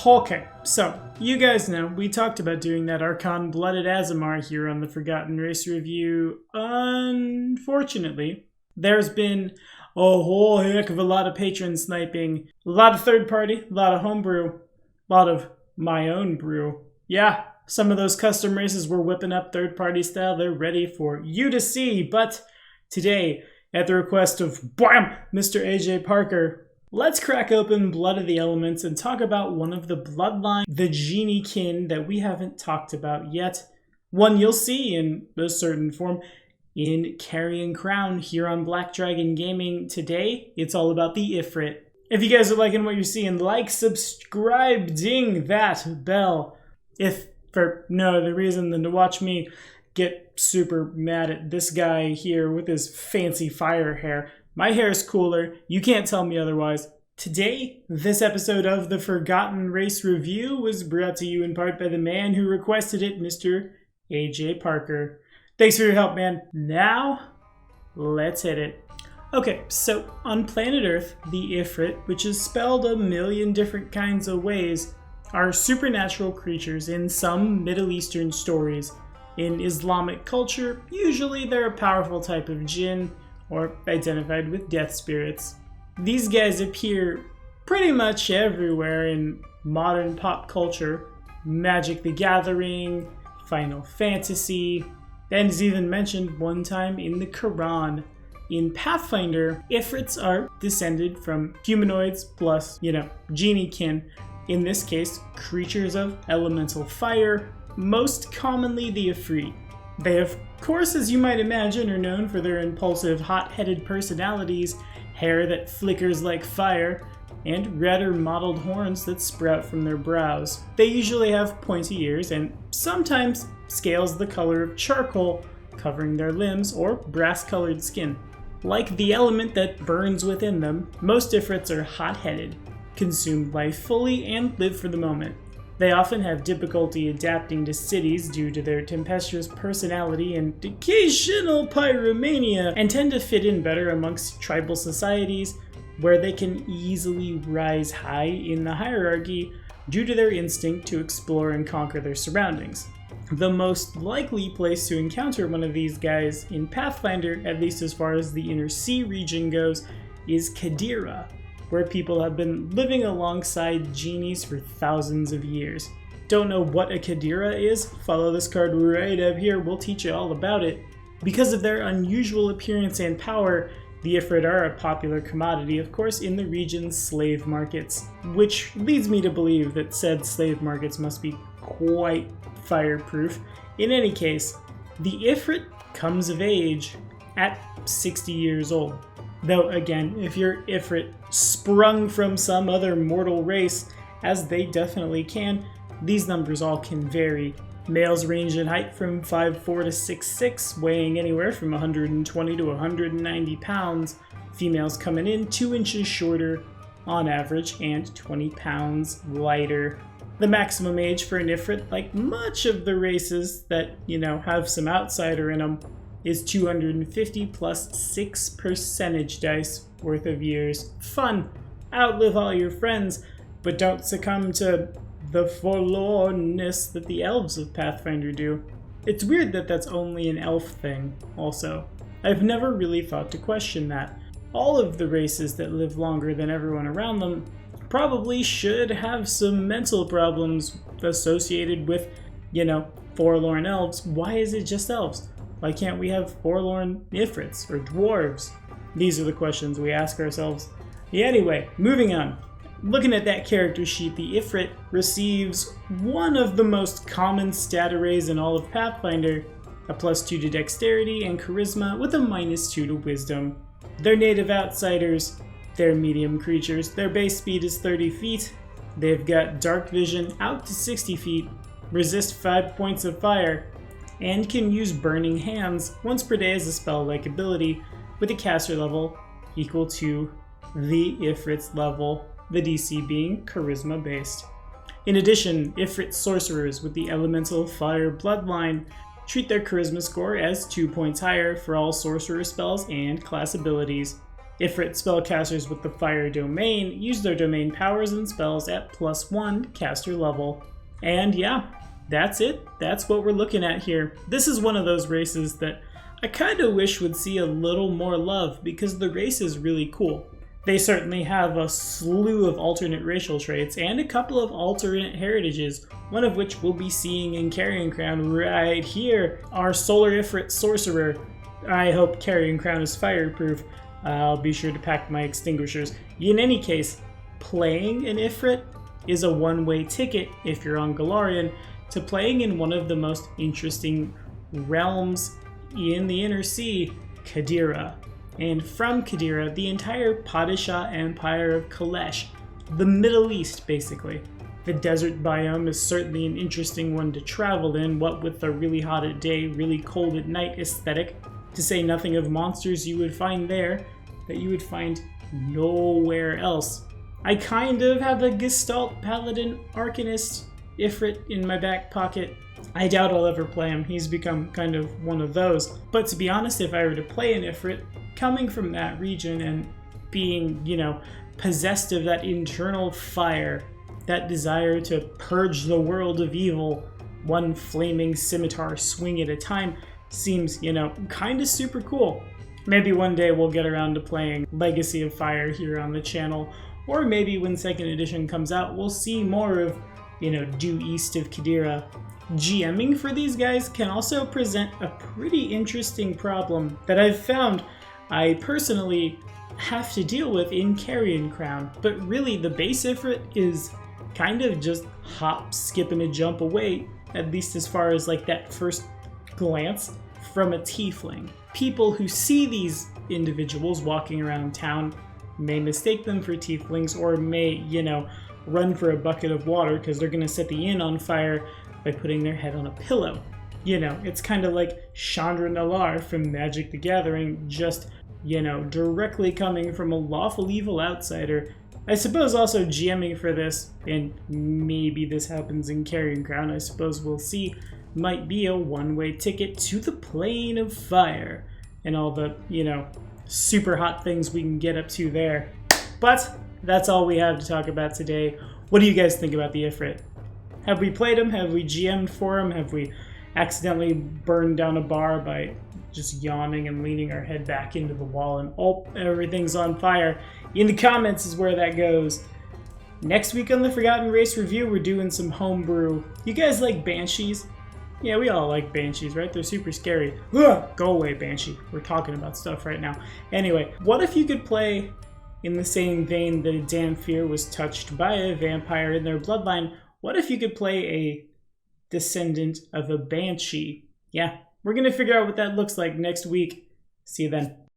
Okay, so you guys know we talked about doing that Archon Blooded Azamar here on the Forgotten Race review. Unfortunately, there's been a whole heck of a lot of patron sniping, a lot of third party, a lot of homebrew, a lot of my own brew. Yeah, some of those custom races were whipping up third party style. They're ready for you to see, but today, at the request of BAM! Mr. AJ Parker, let's crack open Blood of the Elements and talk about one of the bloodline, the genie kin that we haven't talked about yet. One you'll see in a certain form in Carrion Crown here on Black Dragon Gaming. Today, it's all about the Ifrit. If you guys are liking what you're seeing, like, subscribe, ding that bell. If for no other reason than to watch me get super mad at this guy here with his fancy fire hair. My hair is cooler. You can't tell me otherwise. Today, this episode of the Forgotten Race Review was brought to you in part by the man who requested it, Mr. AJ Parker. Thanks for your help, man. Now, let's hit it. Okay, so on planet Earth, the Ifrit, which is spelled a million different kinds of ways, are supernatural creatures in some Middle Eastern stories. In Islamic culture, usually they're a powerful type of jinn, or identified with death spirits. These guys appear pretty much everywhere in modern pop culture. Magic the Gathering, Final Fantasy, and is even mentioned one time in the Quran. In Pathfinder, Ifrits are descended from humanoids plus, genie kin. In this case, creatures of elemental fire, most commonly the Ifrit. They, of course, as you might imagine, are known for their impulsive, hot-headed personalities, hair that flickers like fire, and red or mottled horns that sprout from their brows. They usually have pointy ears and sometimes scales the color of charcoal covering their limbs or brass-colored skin. Like the element that burns within them, most Ifrits are hot-headed, consume life fully, and live for the moment. They often have difficulty adapting to cities due to their tempestuous personality and occasional pyromania, and tend to fit in better amongst tribal societies where they can easily rise high in the hierarchy due to their instinct to explore and conquer their surroundings. The most likely place to encounter one of these guys in Pathfinder, at least as far as the Inner Sea region goes, is Qadira, where people have been living alongside genies for thousands of years. Don't know what a Qadira is? Follow this card right up here, we'll teach you all about it. Because of their unusual appearance and power, the Ifrit are a popular commodity, of course, in the region's slave markets, which leads me to believe that said slave markets must be quite fireproof. In any case, the Ifrit comes of age at 60 years old. Though again, if your Ifrit sprung from some other mortal race, as they definitely can, these numbers all can vary. Males range in height from 5'4" to 6'6", weighing anywhere from 120 to 190 pounds. Females coming in 2 inches shorter on average and 20 pounds lighter. The maximum age for an Ifrit, like much of the races that, have some outsider in them, is 250 plus 6 percentage dice worth of years. Fun! Outlive all your friends, but don't succumb to the forlornness that the elves of Pathfinder do. It's weird that that's only an elf thing, also. I've never really thought to question that. All of the races that live longer than everyone around them probably should have some mental problems associated with, forlorn elves. Why is it just elves? Why can't we have forlorn Ifrits or dwarves? These are the questions we ask ourselves. Yeah, anyway, moving on. Looking at that character sheet, the Ifrit receives one of the most common stat arrays in all of Pathfinder, a +2 to dexterity and charisma with a -2 to wisdom. They're native outsiders, they're medium creatures, their base speed is 30 feet, they've got dark vision out to 60 feet, resist 5 points of fire, and can use Burning Hands once per day as a spell-like ability, with a caster level equal to the Ifrit's level, the DC being Charisma based. In addition, Ifrit sorcerers with the Elemental Fire bloodline treat their Charisma score as 2 points higher for all sorcerer spells and class abilities. Ifrit spellcasters with the fire domain use their domain powers and spells at +1 caster level. And yeah, that's it. That's what we're looking at here. This is one of those races that I kind of wish would see a little more love because the race is really cool. They certainly have a slew of alternate racial traits and a couple of alternate heritages, one of which we'll be seeing in Carrion Crown right here. Our Solar Ifrit Sorcerer. I hope Carrion Crown is fireproof. I'll be sure to pack my extinguishers. In any case, playing an Ifrit is a one-way ticket, if you're on Golarion, to playing in one of the most interesting realms in the Inner Sea, Qadira. And from Qadira, the entire Padishah Empire of Kalesh, the Middle East, basically. The desert biome is certainly an interesting one to travel in, what with the really hot at day, really cold at night aesthetic, to say nothing of monsters you would find there that you would find nowhere else. I kind of have a Gestalt Paladin Arcanist Ifrit in my back pocket. I doubt I'll ever play him. He's become kind of one of those. But to be honest, if I were to play an Ifrit, coming from that region and being, possessed of that internal fire, that desire to purge the world of evil, one flaming scimitar swing at a time, seems, kind of super cool. Maybe one day we'll get around to playing Legacy of Fire here on the channel, or maybe when 2nd edition comes out, we'll see more of, due east of Qadira. GMing for these guys can also present a pretty interesting problem that I've found I personally have to deal with in Carrion Crown, but really the base Ifrit is kind of just hop, skip, and a jump away, at least as far as like that first glance, from a tiefling. People who see these individuals walking around town may mistake them for tieflings or may, run for a bucket of water because they're going to set the inn on fire by putting their head on a pillow. It's kind of like Chandra Nalaar from Magic the Gathering, just, directly coming from a lawful evil outsider. I suppose also GMing for this, and maybe this happens in Carrion Crown, I suppose we'll see, might be a one-way ticket to the plane of fire and all the, super hot things we can get up to there. But that's all we have to talk about today. What do you guys think about the Ifrit? Have we played him? Have we GM'd for him? Have we accidentally burned down a bar by just yawning and leaning our head back into the wall and everything's on fire? In the comments is where that goes. Next week on the Forgotten Race review, we're doing some homebrew. You guys like banshees? Yeah, we all like banshees, right? They're super scary. Ugh, go away, banshee. We're talking about stuff right now. Anyway, what if you could play in the same vein that a Danfir was touched by a vampire in their bloodline? What if you could play a descendant of a banshee? Yeah, we're going to figure out what that looks like next week. See you then.